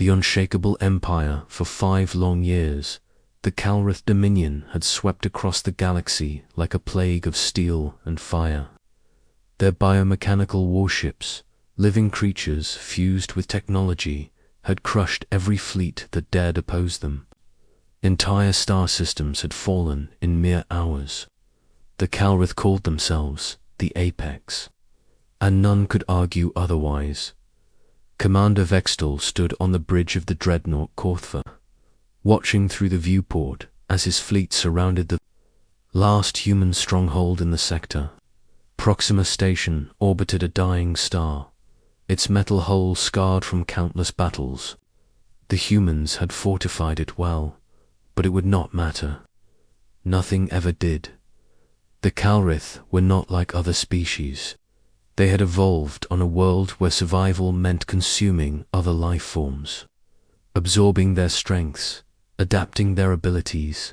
the unshakable empire for 5 long years, the Calrith Dominion had swept across the galaxy like a plague of steel and fire. Their biomechanical warships, living creatures fused with technology, had crushed every fleet that dared oppose them. Entire star systems had fallen in mere hours. The Calrith called themselves the Apex, and none could argue otherwise. Commander Vextal stood on the bridge of the dreadnought Korthva, watching through the viewport as his fleet surrounded the last human stronghold in the sector. Proxima Station orbited a dying star, its metal hull scarred from countless battles. The humans had fortified it well, but it would not matter. Nothing ever did. The Calrith were not like other species. They had evolved on a world where survival meant consuming other life forms, absorbing their strengths, adapting their abilities.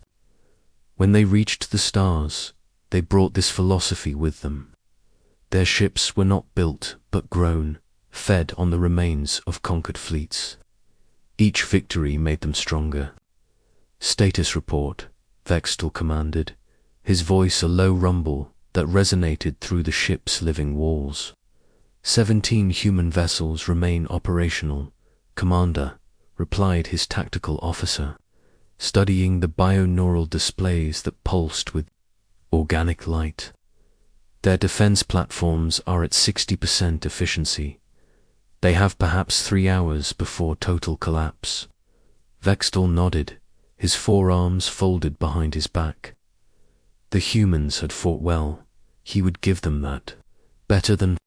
When they reached the stars, they brought this philosophy with them. Their ships were not built but grown, fed on the remains of conquered fleets. Each victory made them stronger. "Status report," Vextal commanded, his voice a low rumble that resonated through the ship's living walls. 17 human vessels remain operational, Commander, replied his tactical officer, studying the bioneural displays that pulsed with organic light. Their defense platforms are at 60% efficiency. They have perhaps 3 hours before total collapse. Vextal nodded, his forearms folded behind his back. The humans had fought well. He would give them that. Better than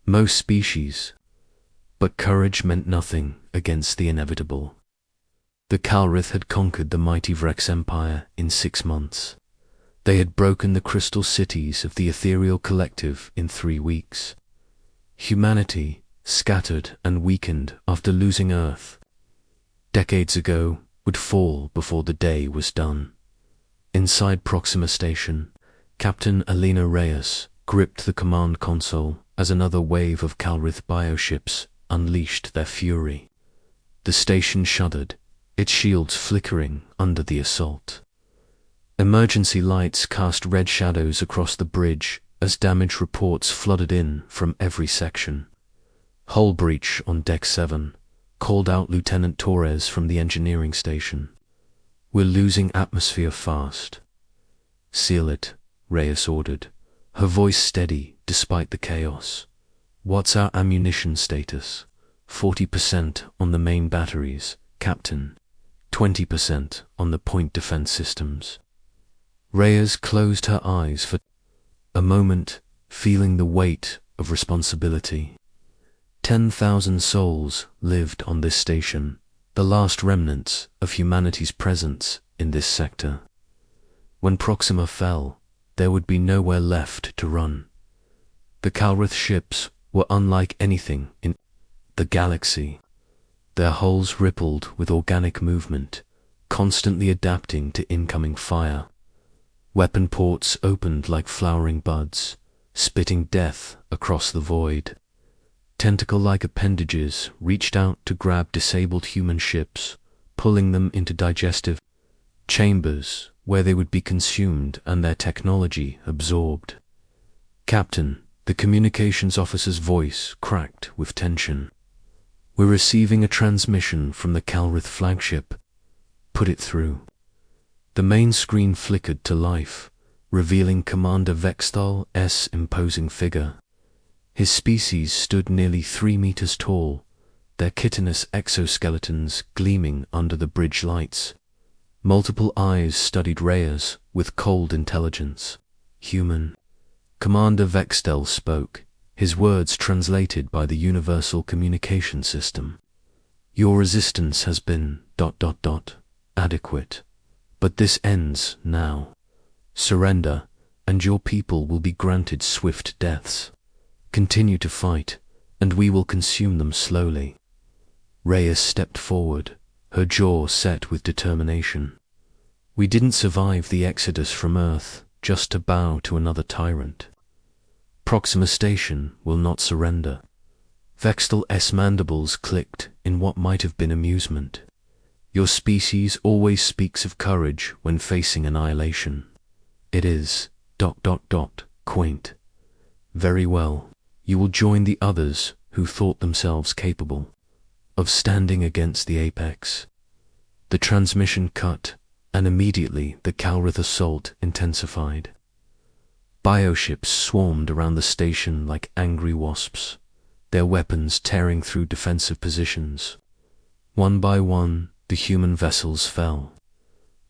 most species. But courage meant nothing against the inevitable. The Calrith had conquered the mighty Vrex Empire in 6 months. They had broken the crystal cities of the ethereal collective in 3 weeks. Humanity, scattered and weakened after losing Earth decades ago, would fall before the day was done. Inside Proxima Station, Captain Alina Reyes gripped the command console as another wave of Calrith bioships unleashed their fury. The station shuddered, its shields flickering under the assault. Emergency lights cast red shadows across the bridge as damage reports flooded in from every section. "Hull breach on Deck 7, called out Lieutenant Torres from the engineering station. "We're losing atmosphere fast." "Seal it," Reyes ordered, her voice steady despite the chaos. "What's our ammunition status?" 40% on the main batteries, Captain. 20% on the point defense systems." Reyes closed her eyes for a moment, feeling the weight of responsibility. 10,000 souls lived on this station, the last remnants of humanity's presence in this sector. When Proxima fell, there would be nowhere left to run. The Calrith ships were unlike anything in the galaxy. Their hulls rippled with organic movement, constantly adapting to incoming fire. Weapon ports opened like flowering buds, spitting death across the void. Tentacle-like appendages reached out to grab disabled human ships, pulling them into digestive chambers where they would be consumed and their technology absorbed. "Captain," the communications officer's voice cracked with tension. "We're receiving a transmission from the Calrith flagship. Put it through." The main screen flickered to life, revealing Commander Vextal's imposing figure. His species stood nearly 3 meters tall, their chitinous exoskeletons gleaming under the bridge lights. Multiple eyes studied Reyes with cold intelligence. "Human." Commander Vextal spoke, his words translated by the universal communication system. "Your resistance has been ... adequate. But this ends now. Surrender, and your people will be granted swift deaths. Continue to fight, and we will consume them slowly." Reyes stepped forward, her jaw set with determination. "We didn't survive the exodus from Earth just to bow to another tyrant. Proxima Station will not surrender. Vextel's mandibles clicked in what might have been amusement. Your species always speaks of courage when facing annihilation. It is ... quaint. Very well. You will join the others who thought themselves capable of standing against the apex. The transmission cut, and immediately the Calrith assault intensified. Bioships swarmed around the station like angry wasps, their weapons tearing through defensive positions. One by one, the human vessels fell.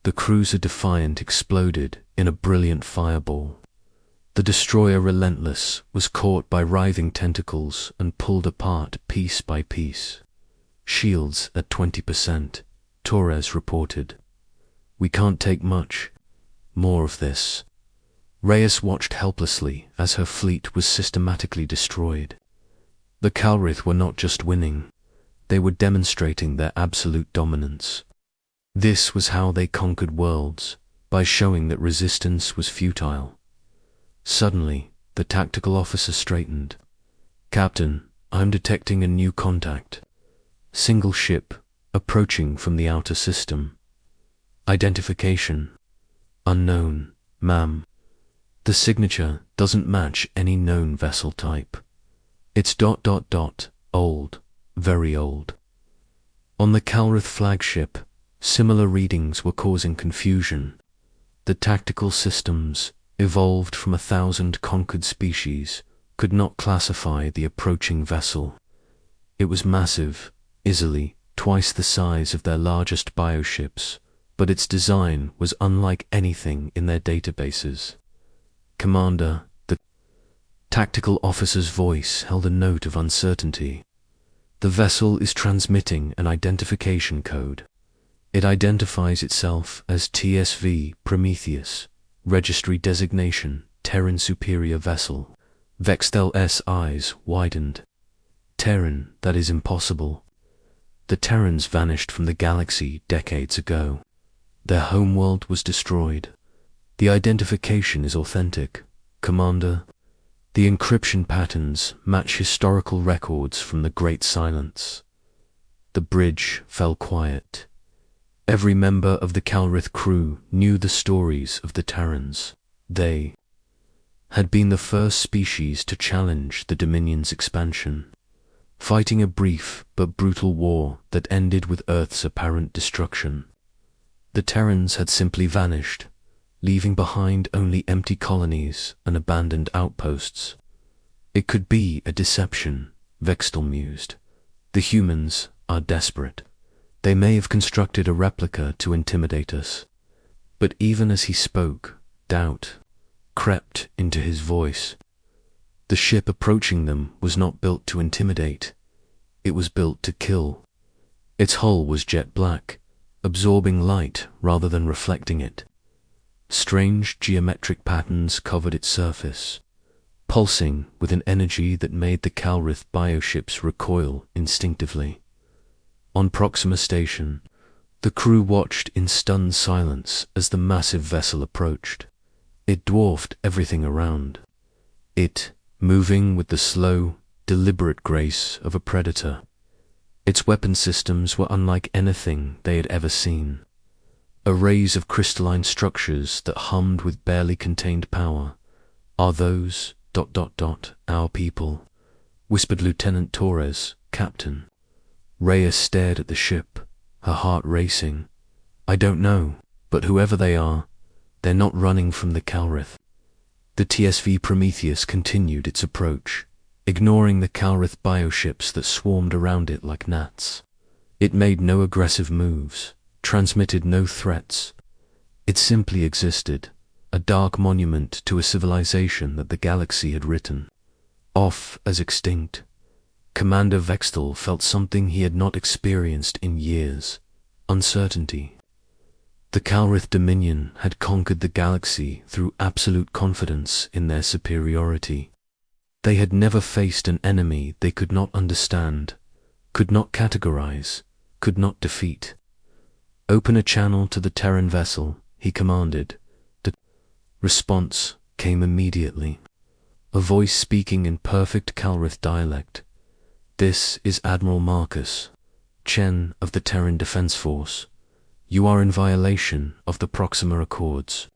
The cruiser Defiant exploded in a brilliant fireball. The destroyer Relentless was caught by writhing tentacles and pulled apart piece by piece. Shields at 20%, Torres reported. We can't take much more of this. Reyes watched helplessly as her fleet was systematically destroyed. The Calrith were not just winning, they were demonstrating their absolute dominance. This was how they conquered worlds, by showing that resistance was futile. Suddenly, the tactical officer straightened. Captain, I'm detecting a new contact. Single ship, approaching from the outer system. Identification. Unknown, ma'am. The signature doesn't match any known vessel type. It's ... old, very old. On the Calrith flagship, similar readings were causing confusion. The tactical systems, evolved from 1,000 conquered species, could not classify the approaching vessel. It was massive, easily twice the size of their largest bioships, but its design was unlike anything in their databases. Commander, the tactical officer's voice held a note of uncertainty. The vessel is transmitting an identification code. It identifies itself as TSV Prometheus, registry designation Terran Superior Vessel. Vextel's eyes widened. Terran, that is impossible. The Terrans vanished from the galaxy decades ago. Their homeworld was destroyed. The identification is authentic, Commander. The encryption patterns match historical records from the Great Silence. The bridge fell quiet. Every member of the Calrith crew knew the stories of the Terrans. They had been the first species to challenge the Dominion's expansion, fighting a brief but brutal war that ended with Earth's apparent destruction. The Terrans had simply vanished, leaving behind only empty colonies and abandoned outposts. It could be a deception, Vextel mused. The humans are desperate. They may have constructed a replica to intimidate us. But even as he spoke, doubt crept into his voice. The ship approaching them was not built to intimidate. It was built to kill. Its hull was jet black, absorbing light rather than reflecting it. Strange geometric patterns covered its surface, pulsing with an energy that made the Calrith bioships recoil instinctively. On Proxima Station, the crew watched in stunned silence as the massive vessel approached. It dwarfed everything around. It, moving with the slow, deliberate grace of a predator. Its weapon systems were unlike anything they had ever seen. Arrays of crystalline structures that hummed with barely contained power. Are those ... our people? Whispered Lieutenant Torres, Captain. Reyes stared at the ship, her heart racing. I don't know, but whoever they are, they're not running from the Calrith. The TSV Prometheus continued its approach, ignoring the Calrith bioships that swarmed around it like gnats. It made no aggressive moves, transmitted no threats. It simply existed, a dark monument to a civilization that the galaxy had written off as extinct. Commander Vextel felt something he had not experienced in years: uncertainty. The Calrith Dominion had conquered the galaxy through absolute confidence in their superiority. They had never faced an enemy they could not understand, could not categorize, could not defeat. Open a channel to the Terran vessel, he commanded. The response came immediately. A voice speaking in perfect Calrith dialect. This is Admiral Marcus Chen of the Terran Defense Force. You are in violation of the Proxima Accords.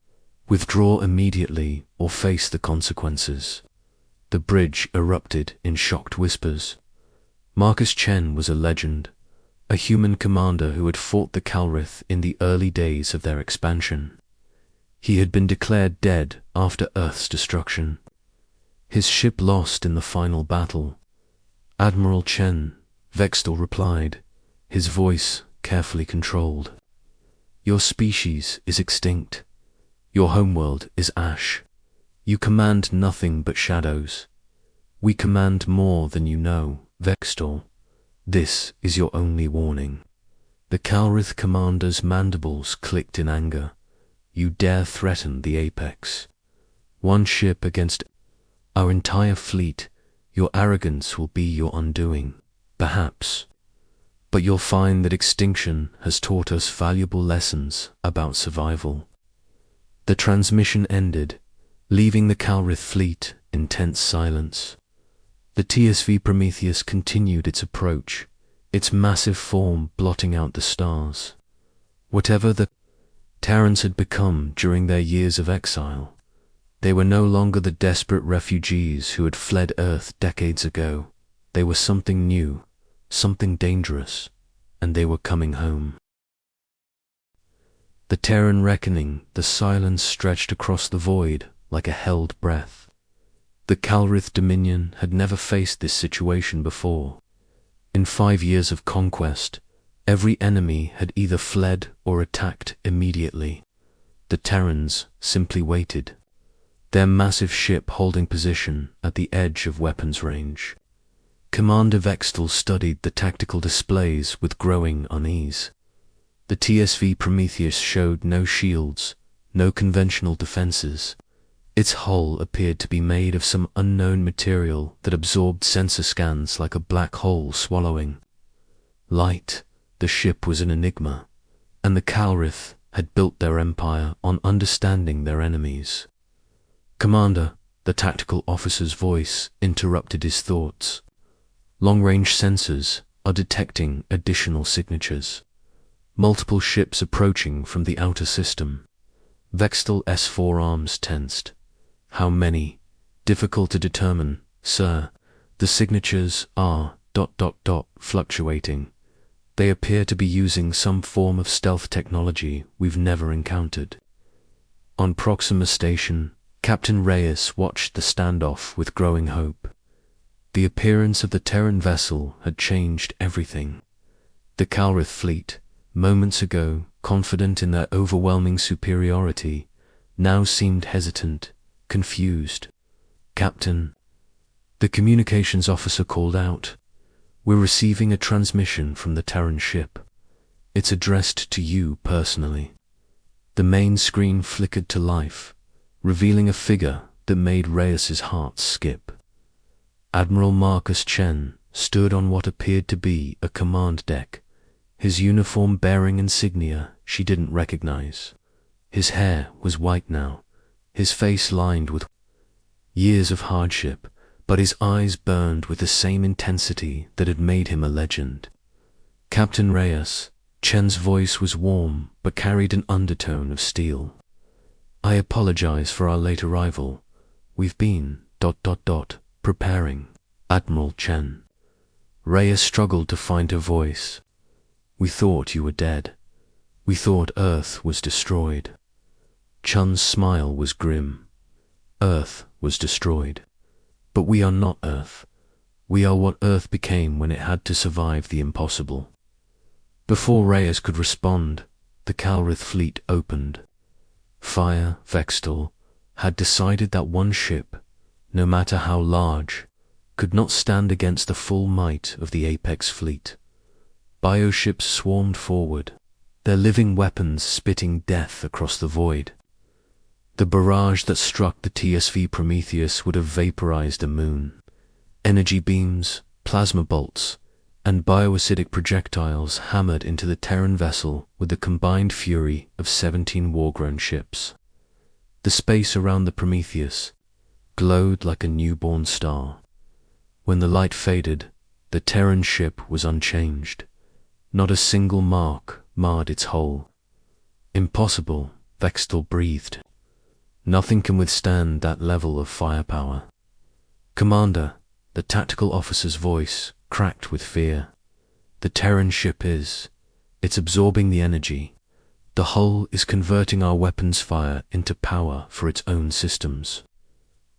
Withdraw immediately or face the consequences. The bridge erupted in shocked whispers. Marcus Chen was a legend, a human commander who had fought the Calrith in the early days of their expansion. He had been declared dead after Earth's destruction. His ship lost in the final battle. Admiral Chen, Vextal replied, his voice carefully controlled. Your species is extinct. Your homeworld is ash. You command nothing but shadows. We command more than you know, Vextal. This is your only warning. The Calrith commander's mandibles clicked in anger. You dare threaten the apex. One ship against our entire fleet. Your arrogance will be your undoing, perhaps. But you'll find that extinction has taught us valuable lessons about survival. The transmission ended, leaving the Calrith fleet in tense silence. The TSV Prometheus continued its approach, its massive form blotting out the stars. Whatever the Terrans had become during their years of exile, they were no longer the desperate refugees who had fled Earth decades ago. They were something new, something dangerous, and they were coming home. The Terran reckoning, the silence stretched across the void like a held breath. The Calrith Dominion had never faced this situation before. In 5 years of conquest, every enemy had either fled or attacked immediately. The Terrans simply waited, their massive ship holding position at the edge of weapons range. Commander Vextal studied the tactical displays with growing unease. The TSV Prometheus showed no shields, no conventional defenses. Its hull appeared to be made of some unknown material that absorbed sensor scans like a black hole swallowing light. The ship was an enigma, and the Calrith had built their empire on understanding their enemies. Commander, the tactical officer's voice interrupted his thoughts. Long-range sensors are detecting additional signatures. Multiple ships approaching from the outer system. Vextal's forearms tensed. How many? Difficult to determine, sir. The signatures are ... fluctuating. They appear to be using some form of stealth technology we've never encountered. On Proxima Station, Captain Reyes watched the standoff with growing hope. The appearance of the Terran vessel had changed everything. The Calrith fleet, moments ago confident in their overwhelming superiority, now seemed hesitant, confused. Captain, the communications officer called out, we're receiving a transmission from the Terran ship. It's addressed to you personally. The main screen flickered to life, revealing a figure that made Reyes's heart skip. Admiral Marcus Chen stood on what appeared to be a command deck, his uniform bearing insignia she didn't recognize. His hair was white now, his face lined with years of hardship, but his eyes burned with the same intensity that had made him a legend. Captain Reyes, Chen's voice was warm but carried an undertone of steel. I apologize for our late arrival. We've been ... preparing. Admiral Chen. Reyes struggled to find her voice. We thought you were dead. We thought Earth was destroyed. Chen's smile was grim. Earth was destroyed. But we are not Earth. We are what Earth became when it had to survive the impossible. Before Reyes could respond, the Calrith fleet opened. Fire, Vextal, had decided that one ship, no matter how large, could not stand against the full might of the Apex fleet. Bioships swarmed forward, their living weapons spitting death across the void. The barrage that struck the TSV Prometheus would have vaporized a moon. Energy beams, plasma bolts, and bioacidic projectiles hammered into the Terran vessel with the combined fury of 17 war-grown ships. The space around the Prometheus glowed like a newborn star. When the light faded, The Terran ship was unchanged. Not a single mark marred its hull. Impossible, Vextal breathed. Nothing can withstand that level of firepower. Commander, the tactical officer's voice cracked with fear. The Terran ship it's absorbing the energy. The hull is converting our weapons fire into power for its own systems.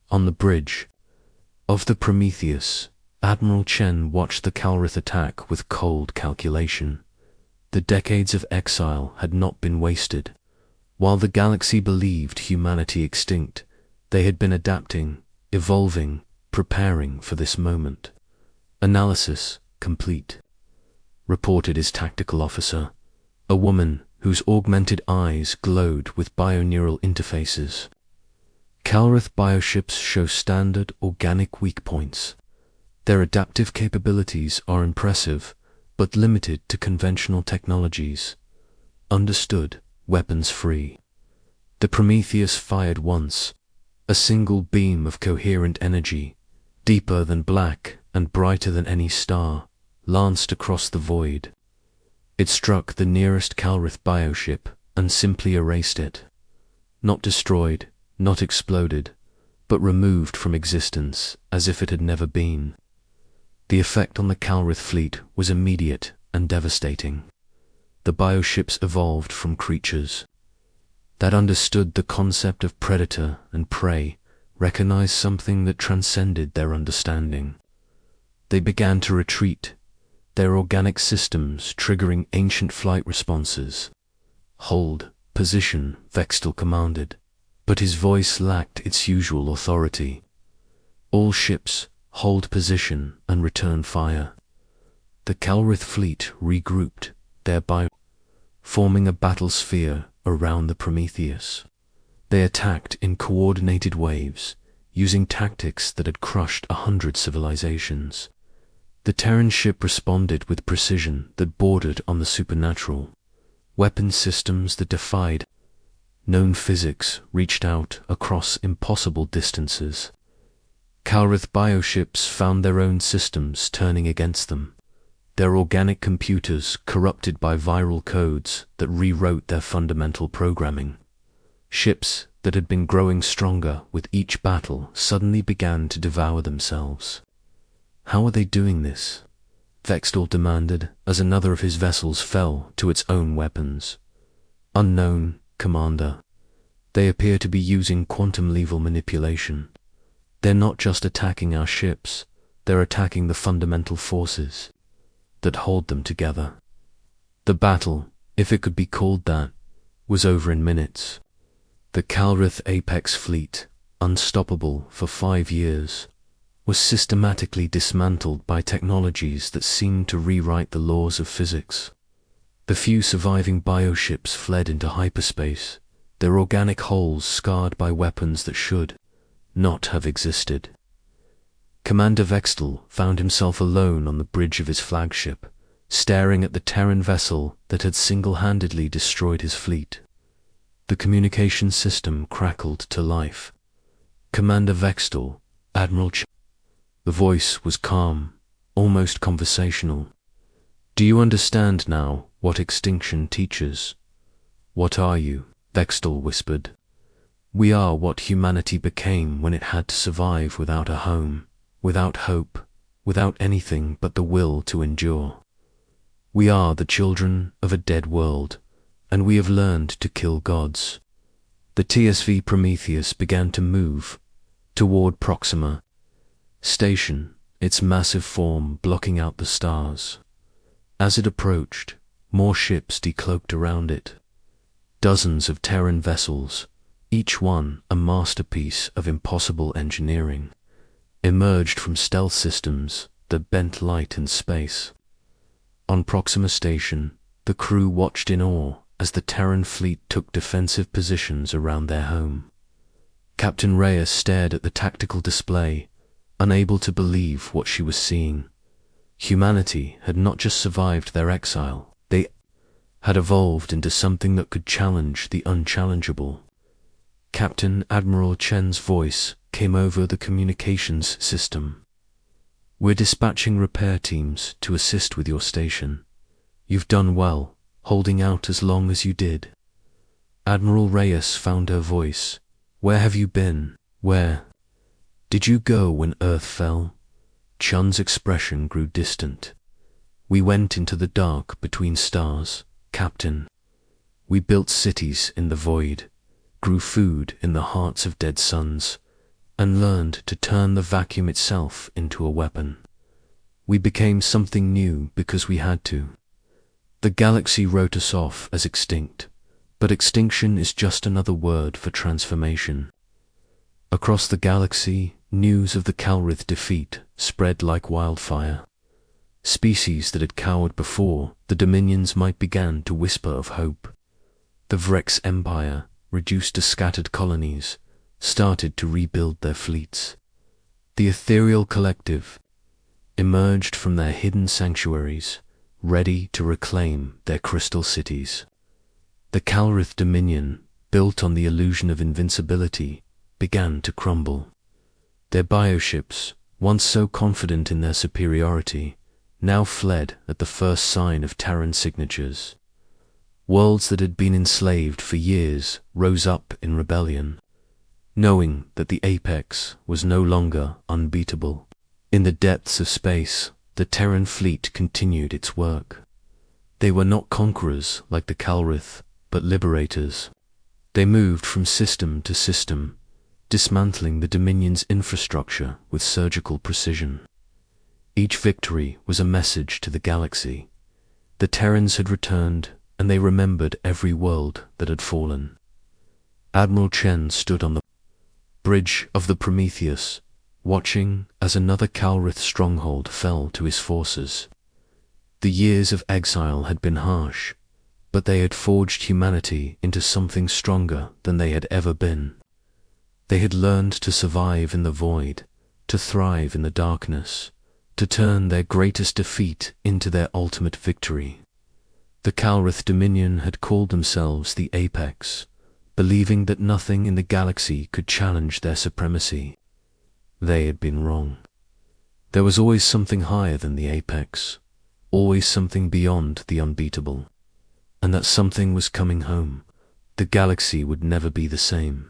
On the bridge of the Prometheus, Admiral Chen watched the Calrith attack with cold calculation. The decades of exile had not been wasted. While the galaxy believed humanity extinct, they had been adapting, evolving, preparing for this moment. Analysis complete, reported his tactical officer, a woman whose augmented eyes glowed with bioneural interfaces. Calrith bioships show standard organic weak points. Their adaptive capabilities are impressive, but limited to conventional technologies. Understood, weapons free. The Prometheus fired once. A single beam of coherent energy, deeper than black and brighter than any star, lanced across the void. It struck the nearest Calrith bioship and simply erased it. Not destroyed, not exploded, but removed from existence as if it had never been. The effect on the Calrith fleet was immediate and devastating. The bioships evolved from creatures that understood the concept of predator and prey, recognized something that transcended their understanding. They began to retreat, their organic systems triggering ancient flight responses. Hold, position, Vextal commanded, but his voice lacked its usual authority. All ships, hold position and return fire. The Calrith fleet regrouped, thereby forming a battle sphere around the Prometheus. They attacked in coordinated waves, using tactics that had crushed 100 civilizations. The Terran ship responded with precision that bordered on the supernatural. Weapon systems that defied known physics reached out across impossible distances. Calrith bioships found their own systems turning against them, their organic computers corrupted by viral codes that rewrote their fundamental programming. Ships that had been growing stronger with each battle suddenly began to devour themselves. How are they doing this? Vextal demanded as another of his vessels fell to its own weapons. Unknown, Commander. They appear to be using quantum-level manipulation. They're not just attacking our ships, they're attacking the fundamental forces that hold them together. The battle, if it could be called that, was over in minutes. The Calrith Apex fleet, unstoppable for 5 years, was systematically dismantled by technologies that seemed to rewrite the laws of physics. The few surviving bioships fled into hyperspace, their organic hulls scarred by weapons that should not have existed. Commander Vextal found himself alone on the bridge of his flagship, staring at the Terran vessel that had single-handedly destroyed his fleet. The communication system crackled to life. Commander Vextal, Admiral Ch. The voice was calm, almost conversational. Do you understand now what extinction teaches? What are you? Vextal whispered. We are what humanity became when it had to survive without a home, without hope, without anything but the will to endure. We are the children of a dead world, and we have learned to kill gods. The TSV Prometheus began to move toward Proxima Station, its massive form blocking out the stars. As it approached, more ships decloaked around it. Dozens of Terran vessels, each one a masterpiece of impossible engineering, emerged from stealth systems that bent light and space. On Proxima Station, the crew watched in awe as the Terran fleet took defensive positions around their home. Captain Reyes stared at the tactical display, unable to believe what she was seeing. Humanity had not just survived their exile, they had evolved into something that could challenge the unchallengeable. Captain Admiral Chen's voice came over the communications system. We're dispatching repair teams to assist with your station. You've done well, holding out as long as you did." Admiral Reyes found her voice. "Where have you been? Where did you go when Earth fell?" Chun's expression grew distant. "We went into the dark between stars, Captain. We built cities in the void, grew food in the hearts of dead suns, and learned to turn the vacuum itself into a weapon. We became something new because we had to. The galaxy wrote us off as extinct, but extinction is just another word for transformation." Across the galaxy, news of the Calrith defeat spread like wildfire. Species that had cowered before the Dominions might began to whisper of hope. The Vrex Empire, reduced to scattered colonies, started to rebuild their fleets. The ethereal collective emerged from their hidden sanctuaries, ready to reclaim their crystal cities. The Calrith Dominion, built on the illusion of invincibility, began to crumble. Their bioships, once so confident in their superiority, now fled at the first sign of Terran signatures. Worlds that had been enslaved for years rose up in rebellion, knowing that the apex was no longer unbeatable. In the depths of space, the Terran fleet continued its work. They were not conquerors like the Calrith, but liberators. They moved from system to system, dismantling the Dominion's infrastructure with surgical precision. Each victory was a message to the galaxy. The Terrans had returned, and they remembered every world that had fallen. Admiral Chen stood on the bridge of the Prometheus, watching as another Calrith stronghold fell to his forces. The years of exile had been harsh, but they had forged humanity into something stronger than they had ever been. They had learned to survive in the void, to thrive in the darkness, to turn their greatest defeat into their ultimate victory. The Calrith Dominion had called themselves the Apex, believing that nothing in the galaxy could challenge their supremacy. They had been wrong. There was always something higher than the Apex, always something beyond the unbeatable. And that something was coming home. The galaxy would never be the same.